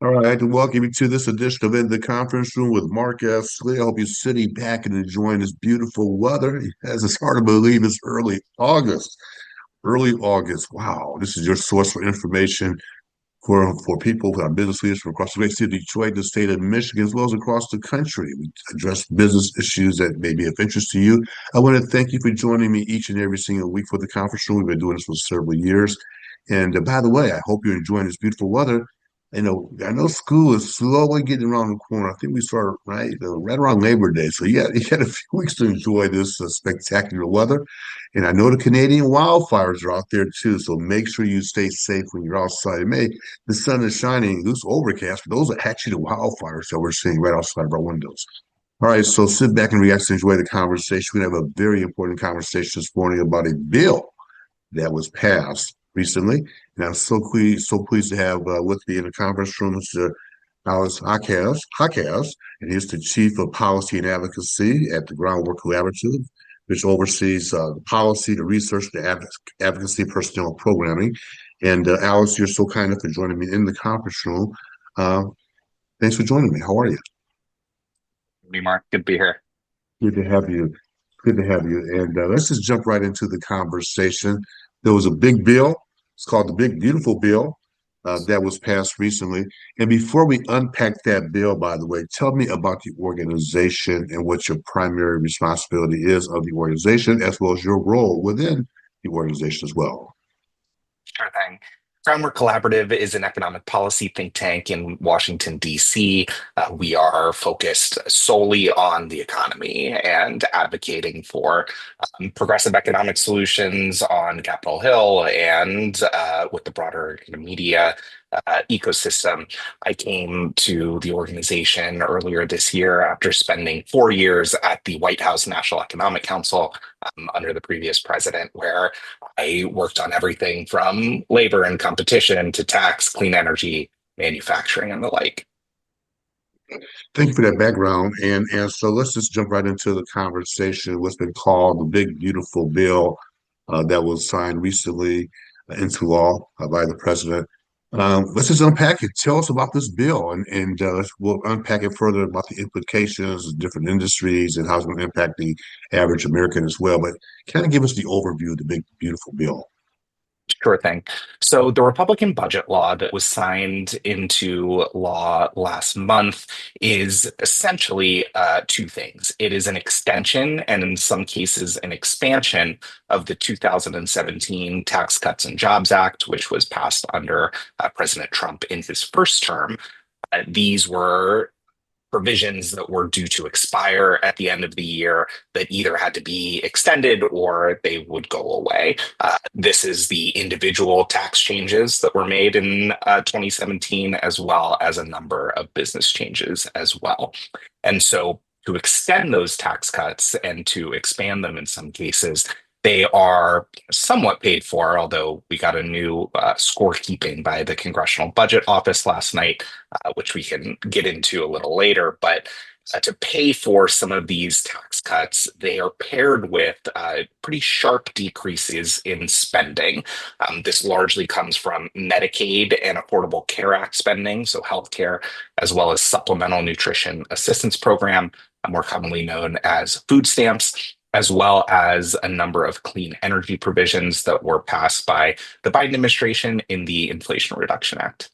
All right, I'd like to welcome you to this edition of In the Conference Room with Mark F. Slay. I hope you're sitting back and enjoying this beautiful weather. As it's hard to believe it's early August. Early August. Wow, this is your source for information for people who are business leaders from across the great city of Detroit, the state of Michigan, as well as across the country. We address business issues that may be of interest to you. I want to thank you for joining me each and every single week for the conference room. We've been doing this for several years. And by the way, I hope you're enjoying this beautiful weather. I know school is slowly getting around the corner. I think we start right around Labor Day. So you had a few weeks to enjoy this spectacular weather. And I know the Canadian wildfires are out there too. So make sure you stay safe when you're outside. The sun is shining, loose overcast, but those are actually the wildfires that we're seeing right outside of our windows. All right, so sit back and relax and enjoy the conversation. We have a very important conversation this morning about a bill that was passed recently. And I'm so pleased to have with me in the conference room Mr. Alex Jacquez, and he's the Chief of Policy and Advocacy at the Groundwork Collaborative, which oversees the policy, the research, the advocacy, personnel, programming. And Alex, you're so kind enough for joining me in the conference room. Uh, Thanks for joining me. How are you? Me, Mark. Good to be here. Good to have you. Good to have you. And let's just jump right into the conversation. There was a big bill. It's called the Big Beautiful Bill that was passed recently. And before we unpack that bill, by the way, tell me about the organization and what your primary responsibility is of the organization, as well as your role within the organization as well. Sure thing. Groundwork Collaborative is an economic policy think tank in Washington, D.C. We are focused solely on the economy and advocating for progressive economic solutions on Capitol Hill and with the broader media ecosystem. I came to the organization earlier this year after spending 4 years at the White House National Economic Council under the previous president, where I worked on everything from labor and competition to tax, clean energy, manufacturing, and the like. Thank you for that background. And so let's just jump right into the conversation. What's been called the Big Beautiful Bill that was signed recently into law by the president. Let's just unpack it. Tell us about this bill, and we'll unpack it further about the implications of different industries and how it's going to impact the average American as well. But kind of give us the overview of the Big Beautiful Bill. Sure thing. So, the Republican budget law that was signed into law last month is essentially two things. It is an extension and, in some cases, an expansion of the 2017 Tax Cuts and Jobs Act, which was passed under President Trump in his first term. These were provisions that were due to expire at the end of the year that either had to be extended or they would go away. This is the individual tax changes that were made in 2017, as well as a number of business changes as well. And so to extend those tax cuts and to expand them in some cases, they are somewhat paid for, although we got a new scorekeeping by the Congressional Budget Office last night, which we can get into a little later. But to pay for some of these tax cuts, they are paired with pretty sharp decreases in spending. This largely comes from Medicaid and Affordable Care Act spending, so healthcare, as well as Supplemental Nutrition Assistance Program, more commonly known as food stamps, as well as a number of clean energy provisions that were passed by the Biden administration in the Inflation Reduction Act.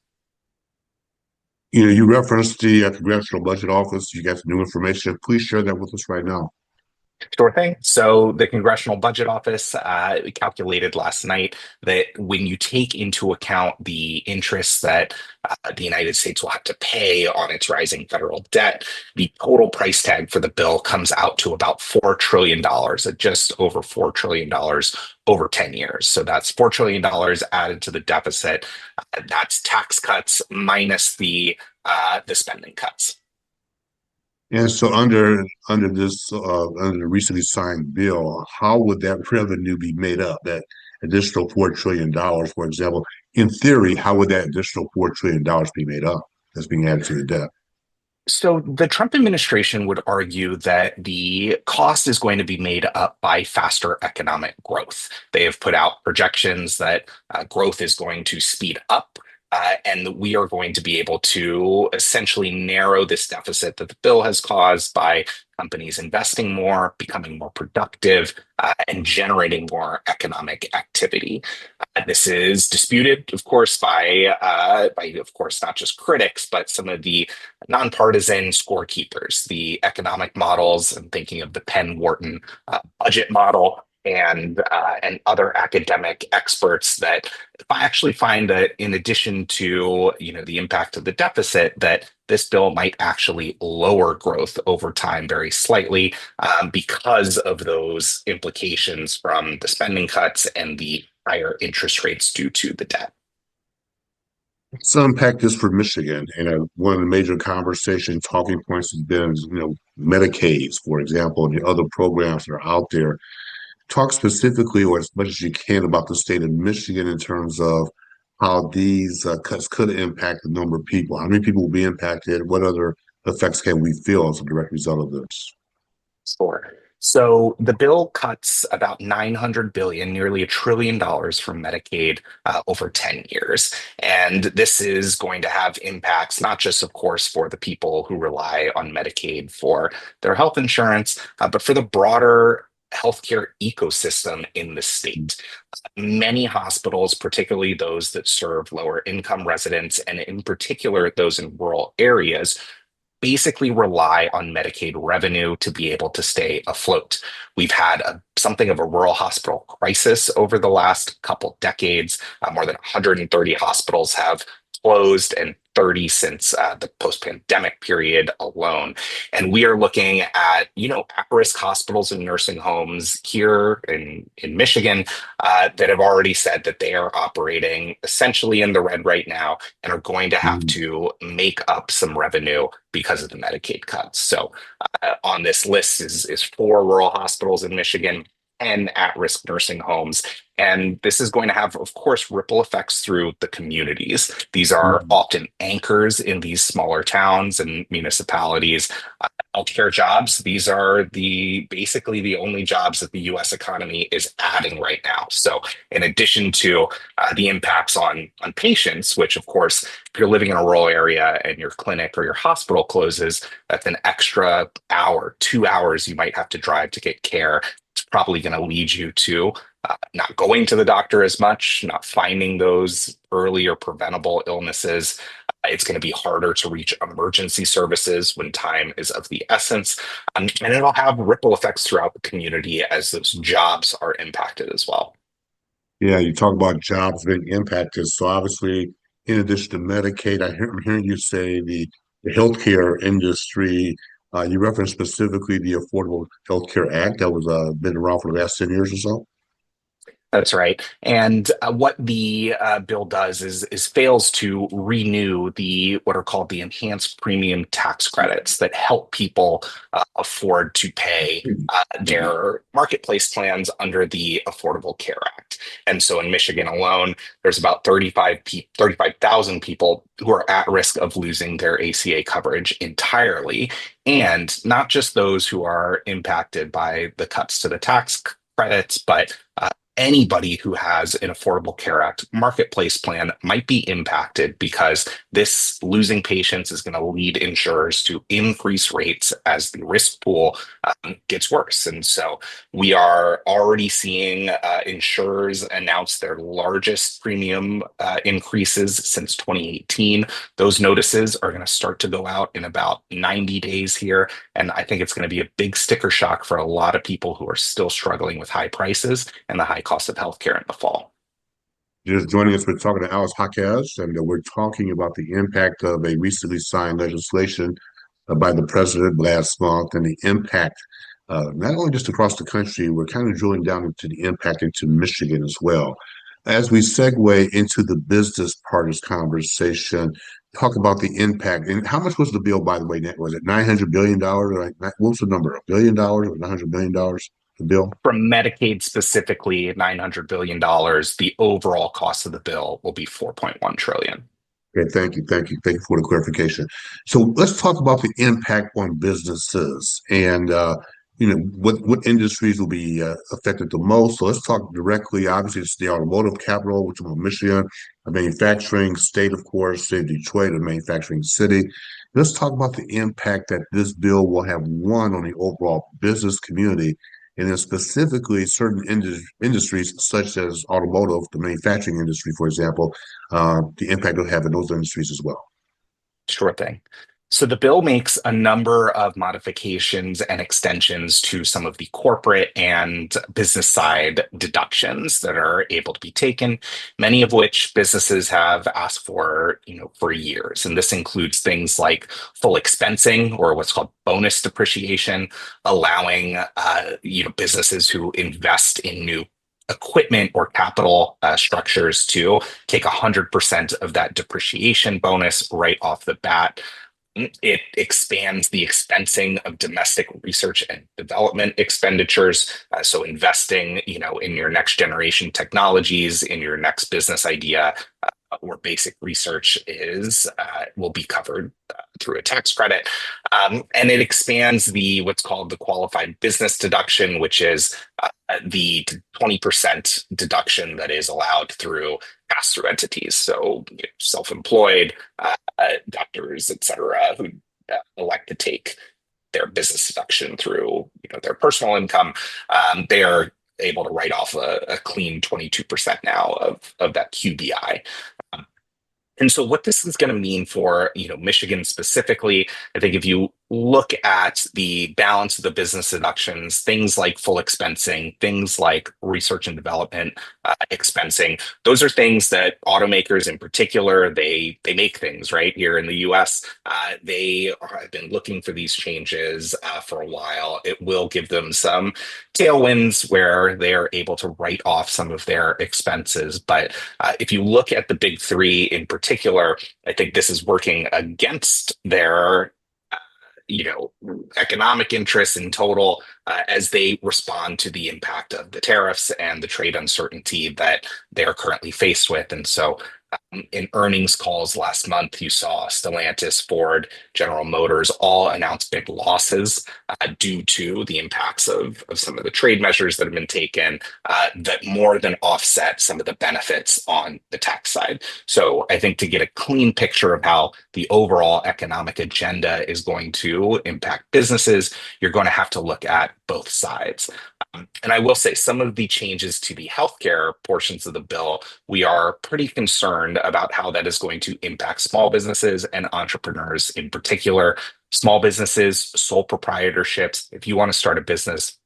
You referenced the Congressional Budget Office. You got some new information. Please share that with us right now. Sure thing. So the Congressional Budget Office calculated last night that when you take into account the interest that the United States will have to pay on its rising federal debt, the total price tag for the bill comes out to about $4 trillion, at just over $4 trillion over 10 years. So that's $4 trillion added to the deficit. That's tax cuts minus the spending cuts. And so under this under the recently signed bill, how would that revenue be made up? That additional $4 trillion, for example, in theory, how would that additional $4 trillion be made up that's being added to the debt? So the Trump administration would argue that the cost is going to be made up by faster economic growth. They have put out projections that growth is going to speed up And we are going to be able to essentially narrow this deficit that the bill has caused by companies investing more, becoming more productive, and generating more economic activity. This is disputed, of course, by of course not just critics, but some of the nonpartisan scorekeepers, the economic models. I'm thinking of the Penn Wharton budget model and other academic experts that actually find that in addition to the impact of the deficit, that this bill might actually lower growth over time very slightly because of those implications from the spending cuts and the higher interest rates due to the debt. Let's unpack this for Michigan. And one of the major conversation talking points has been, Medicaids, for example, and the other programs that are out there. Talk specifically, or as much as you can, about the state of Michigan in terms of how these cuts could impact the number of people. How many people will be impacted? What other effects can we feel as a direct result of this? Sure. So the bill cuts about 900 billion, nearly $1 trillion from Medicaid over 10 years. And this is going to have impacts, not just, of course, for the people who rely on Medicaid for their health insurance, but for the broader healthcare ecosystem in the state. Many hospitals, particularly those that serve lower income residents, and in particular those in rural areas, basically rely on Medicaid revenue to be able to stay afloat. We've had something of a rural hospital crisis over the last couple decades. More than 130 hospitals have closed and 30 since the post-pandemic period alone. And we are looking at, at-risk hospitals and nursing homes here in Michigan that have already said that they are operating essentially in the red right now and are going to have Mhm. to make up some revenue because of the Medicaid cuts. So on this list is four rural hospitals in Michigan and at-risk nursing homes. And this is going to have, of course, ripple effects through the communities. These are Mhm. often anchors in these smaller towns and municipalities. Healthcare jobs, these are the basically the only jobs that the US economy is adding right now. So in addition to the impacts on patients, which of course, if you're living in a rural area and your clinic or your hospital closes, that's an extra hour, 2 hours you might have to drive to get care. It's probably going to lead you to not going to the doctor as much, not finding those early or preventable illnesses. It's going to be harder to reach emergency services when time is of the essence. And it'll have ripple effects throughout the community as those jobs are impacted as well. Yeah, you talk about jobs being impacted. So obviously, in addition to Medicaid, I'm hearing you say the healthcare industry. You referenced specifically the Affordable Health Care Act that was been around for the last 10 years or so. That's right. And what the bill does is fails to renew the what are called the enhanced premium tax credits that help people afford to pay their marketplace plans under the Affordable Care Act. And so in Michigan alone, there's about 35,000 people who are at risk of losing their ACA coverage entirely. And not just those who are impacted by the cuts to the tax credits, but anybody who has an Affordable Care Act marketplace plan might be impacted because this losing patients is going to lead insurers to increase rates as the risk pool gets worse. And so we are already seeing insurers announce their largest premium increases since 2018. Those notices are going to start to go out in about 90 days here. And I think it's going to be a big sticker shock for a lot of people who are still struggling with high prices and the high cost of healthcare in the fall. Just joining us, we're talking to Alice Jacquez, and we're talking about the impact of a recently signed legislation by the president last month and the impact, not only just across the country, we're kind of drilling down into the impact into Michigan as well. As we segue into the business part of this conversation, talk about the impact. And how much was the bill, by the way? Was it $900 billion? What was the number? $1 billion or $900 billion, the bill? From Medicaid specifically, $900 billion, the overall cost of the bill will be 4.1 trillion. Okay, thank you, thank you, thank you for the clarification. So let's talk about the impact on businesses. And what industries will be affected the most. So let's talk directly. Obviously, it's the automotive capital, which is Michigan, a manufacturing state, of course, say Detroit, a manufacturing city. Let's talk about the impact that this bill will have, one, on the overall business community, and then specifically certain industries such as automotive, the manufacturing industry, for example, the impact it'll have in those industries as well. Sure thing. So the bill makes a number of modifications and extensions to some of the corporate and business side deductions that are able to be taken, many of which businesses have asked for, for years. And this includes things like full expensing or what's called bonus depreciation, allowing businesses who invest in new equipment or capital structures to take 100% of that depreciation bonus right off the bat. It expands the expensing of domestic research and development expenditures. So investing, in your next generation technologies, in your next business idea, where basic research is, will be covered through a tax credit. And it expands the what's called the qualified business deduction, which is the 20% deduction that is allowed through pass-through entities. So self-employed, doctors, et cetera, who elect to take their business deduction through their personal income, they are able to write off a clean 22% now of that QBI. And so what this is going to mean for, Michigan specifically, I think if you look at the balance of the business deductions, things like full expensing, things like research and development expensing, those are things that automakers in particular, they make things right here in the US. They have been looking for these changes for a while. It will give them some tailwinds where they are able to write off some of their expenses. But if you look at the big three in particular, I think this is working against their economic interests in total as they respond to the impact of the tariffs and the trade uncertainty that they are currently faced with. And so in earnings calls last month, you saw Stellantis, Ford, General Motors all announce big losses due to the impacts of some of the trade measures that have been taken that more than offset some of the benefits on the tax side. So I think to get a clean picture of how the overall economic agenda is going to impact businesses, you're going to have to look at both sides. And I will say some of the changes to the healthcare portions of the bill, we are pretty concerned about how that is going to impact small businesses and entrepreneurs in particular. Small businesses, sole proprietorships. If you want to start a business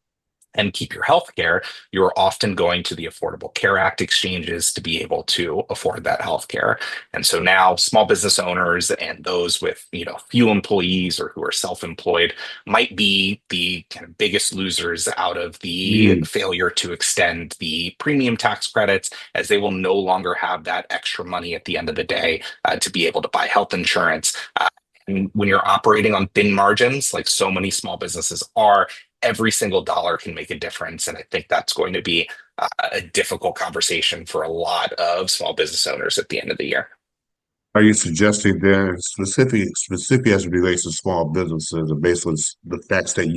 and keep your health care, you're often going to the Affordable Care Act exchanges to be able to afford that health care. And so now small business owners and those with, few employees or who are self-employed might be the kind of biggest losers out of the Mm. failure to extend the premium tax credits, as they will no longer have that extra money at the end of the day to be able to buy health insurance. And when you're operating on thin margins, like so many small businesses are, every single dollar can make a difference. And I think that's going to be a difficult conversation for a lot of small business owners at the end of the year. Are you suggesting then, specifically as it relates to small businesses, and based on the facts that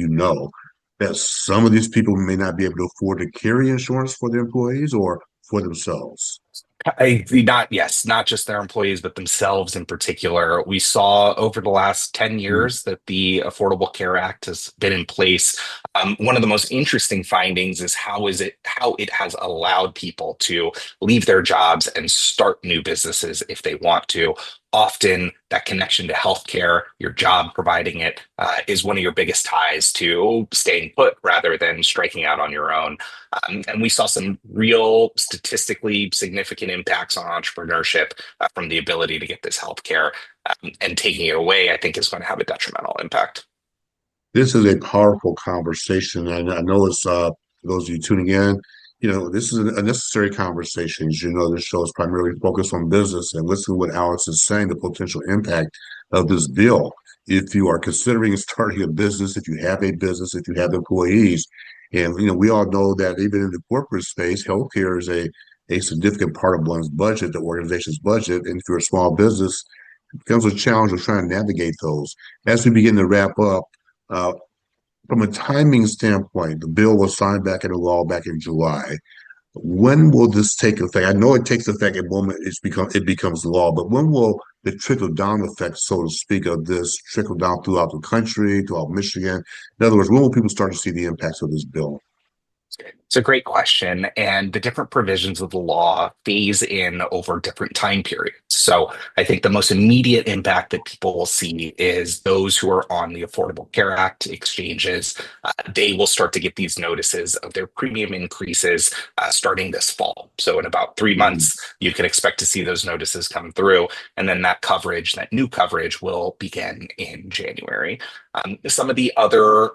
that some of these people may not be able to afford to carry insurance for their employees or for themselves? Yes, not just their employees, but themselves in particular. We saw over the last 10 Mm. years that the Affordable Care Act has been in place. One of the most interesting findings is how it has allowed people to leave their jobs and start new businesses if they want to. Often that connection to healthcare, your job providing it, is one of your biggest ties to staying put rather than striking out on your own. And we saw some real statistically significant impacts on entrepreneurship from the ability to get this healthcare. And taking it away, I think, is going to have a detrimental impact. This is a powerful conversation. And I know it's for those of you tuning in, this is a necessary conversation. As you know, this show is primarily focused on business and listen to what Alex is saying, the potential impact of this bill. If you are considering starting a business, if you have a business, if you have employees, and we all know that even in the corporate space, healthcare is a significant part of one's budget, the organization's budget. And if you're a small business, it becomes a challenge of trying to navigate those. As we begin to wrap up, uh, from a timing standpoint, the bill was signed back into law back in July. When will this take effect? I know it takes effect at the moment it becomes law, but when will the trickle down effect, so to speak, of this trickle down throughout the country, throughout Michigan? In other words, when will people start to see the impacts of this bill? It's a great question, and the different provisions of the law phase in over different time periods. So I think the most immediate impact that people will see is those who are on the Affordable Care Act exchanges. They will start to get these notices of their premium increases starting this fall. So in about 3 months, you can expect to see those notices come through, and then that coverage, that new coverage, will begin in January. Some of the other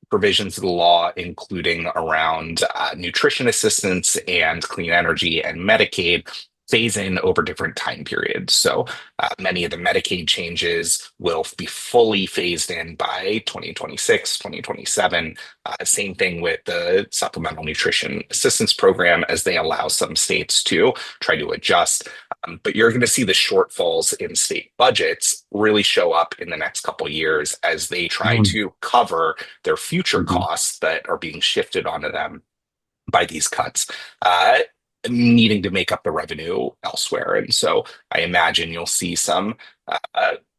provisions of the law, including around nutrition assistance and clean energy and Medicaid, phase in over different time periods. So many of the Medicaid changes will be fully phased in by 2026, 2027. Same thing with the Supplemental Nutrition Assistance Program as they allow some states to try to adjust. But you're going to see the shortfalls in state budgets really show up in the next couple of years as they try Mhm. to cover their future Mhm. costs that are being shifted onto them by these cuts, uh, needing to make up the revenue elsewhere. And so I imagine you'll see some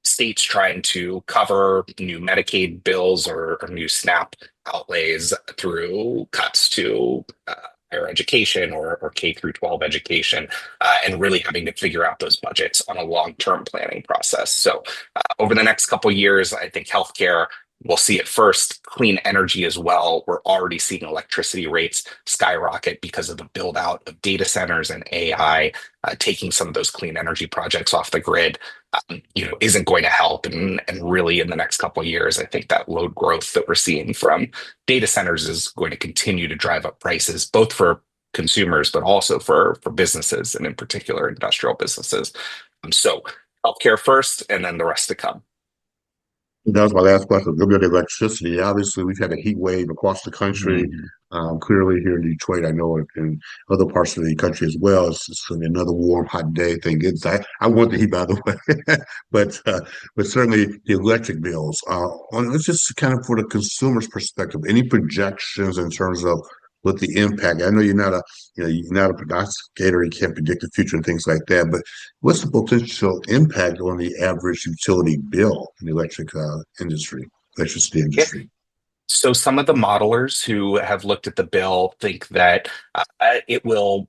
states trying to cover new Medicaid bills or new SNAP outlays through cuts to higher education or K through 12 education, and really having to figure out those budgets on a long-term planning process. So over the next couple of years, I think healthcare, we'll see it first. Clean energy as well. We're already seeing electricity rates skyrocket because of the build out of data centers and AI, taking some of those clean energy projects off the grid. Isn't going to help. And really, in the next couple of years, I think that load growth that we're seeing from data centers is going to continue to drive up prices, both for consumers, but also for businesses, and in particular, industrial businesses. So, healthcare first, and then the rest to come. That was my last question. A little bit of electricity. Obviously, we've had a heat wave across the country. Mhm. Clearly, here in Detroit, I know in other parts of the country as well. It's going to be another warm, hot day. Thank goodness. I want the heat, by the way, but certainly the electric bills. Let's just kind of for the consumer's perspective. Any projections in terms of what the impact? I know you're not a prognosticator. You can't predict the future and things like that. But what's the potential impact on the average utility bill in the electricity Yeah. industry? So some of the modelers who have looked at the bill think that it will,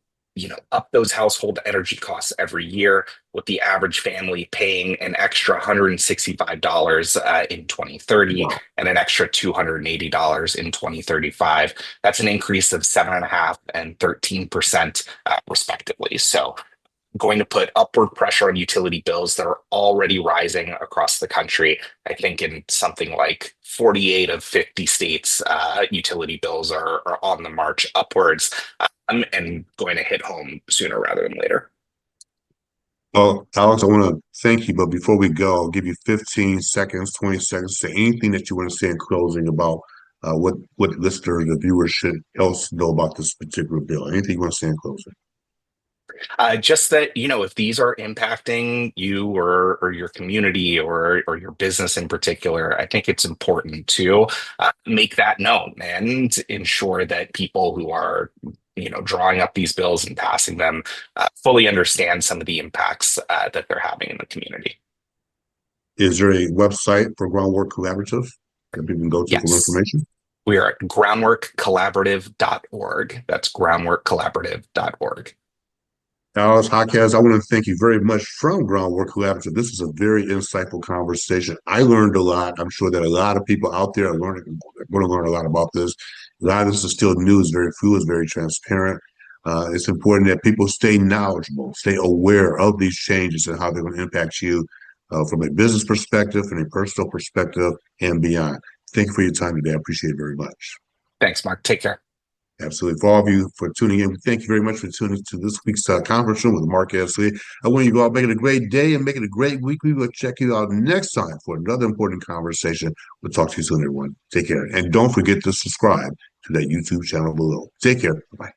up those household energy costs every year, with the average family paying an extra $165 in 2030 Wow. and an extra $280 in 2035. That's an increase of 7.5% and 13%, respectively. So going to put upward pressure on utility bills that are already rising across the country. I think in something like 48 of 50 states, utility bills are on the march upwards, and going to hit home sooner rather than later. Well, Alex, I want to thank you, but before we go, I'll give you 15 seconds, 20 seconds to say anything that you want to say in closing about what listeners, the viewers should else know about this particular bill. Anything you want to say in closing? Just that, if these are impacting you or your community or your business in particular, I think it's important to make that known and ensure that people who are, drawing up these bills and passing them fully understand some of the impacts that they're having in the community. Is there a website for Groundwork Collaborative that people can go to for more Yes, information? we are at groundworkcollaborative.org. That's groundworkcollaborative.org. Alice Jacquez, I want to thank you very much from Groundwork Collaborative. This was a very insightful conversation. I learned a lot. I'm sure that a lot of people out there are going to learn a lot about this. A lot of this is still new, it's very fluid, it's very transparent. It's important that people stay knowledgeable, stay aware of these changes and how they're going to impact you from a business perspective, from a personal perspective, and beyond. Thank you for your time today. I appreciate it very much. Thanks, Mark. Take care. Absolutely. For all of you for tuning in, thank you very much for tuning to this week's conference room with Mark Lee. I want you to go out, make it a great day and make it a great week. We will check you out next time for another important conversation. We'll talk to you soon, everyone. Take care. And don't forget to subscribe to that YouTube channel below. Take care. Bye.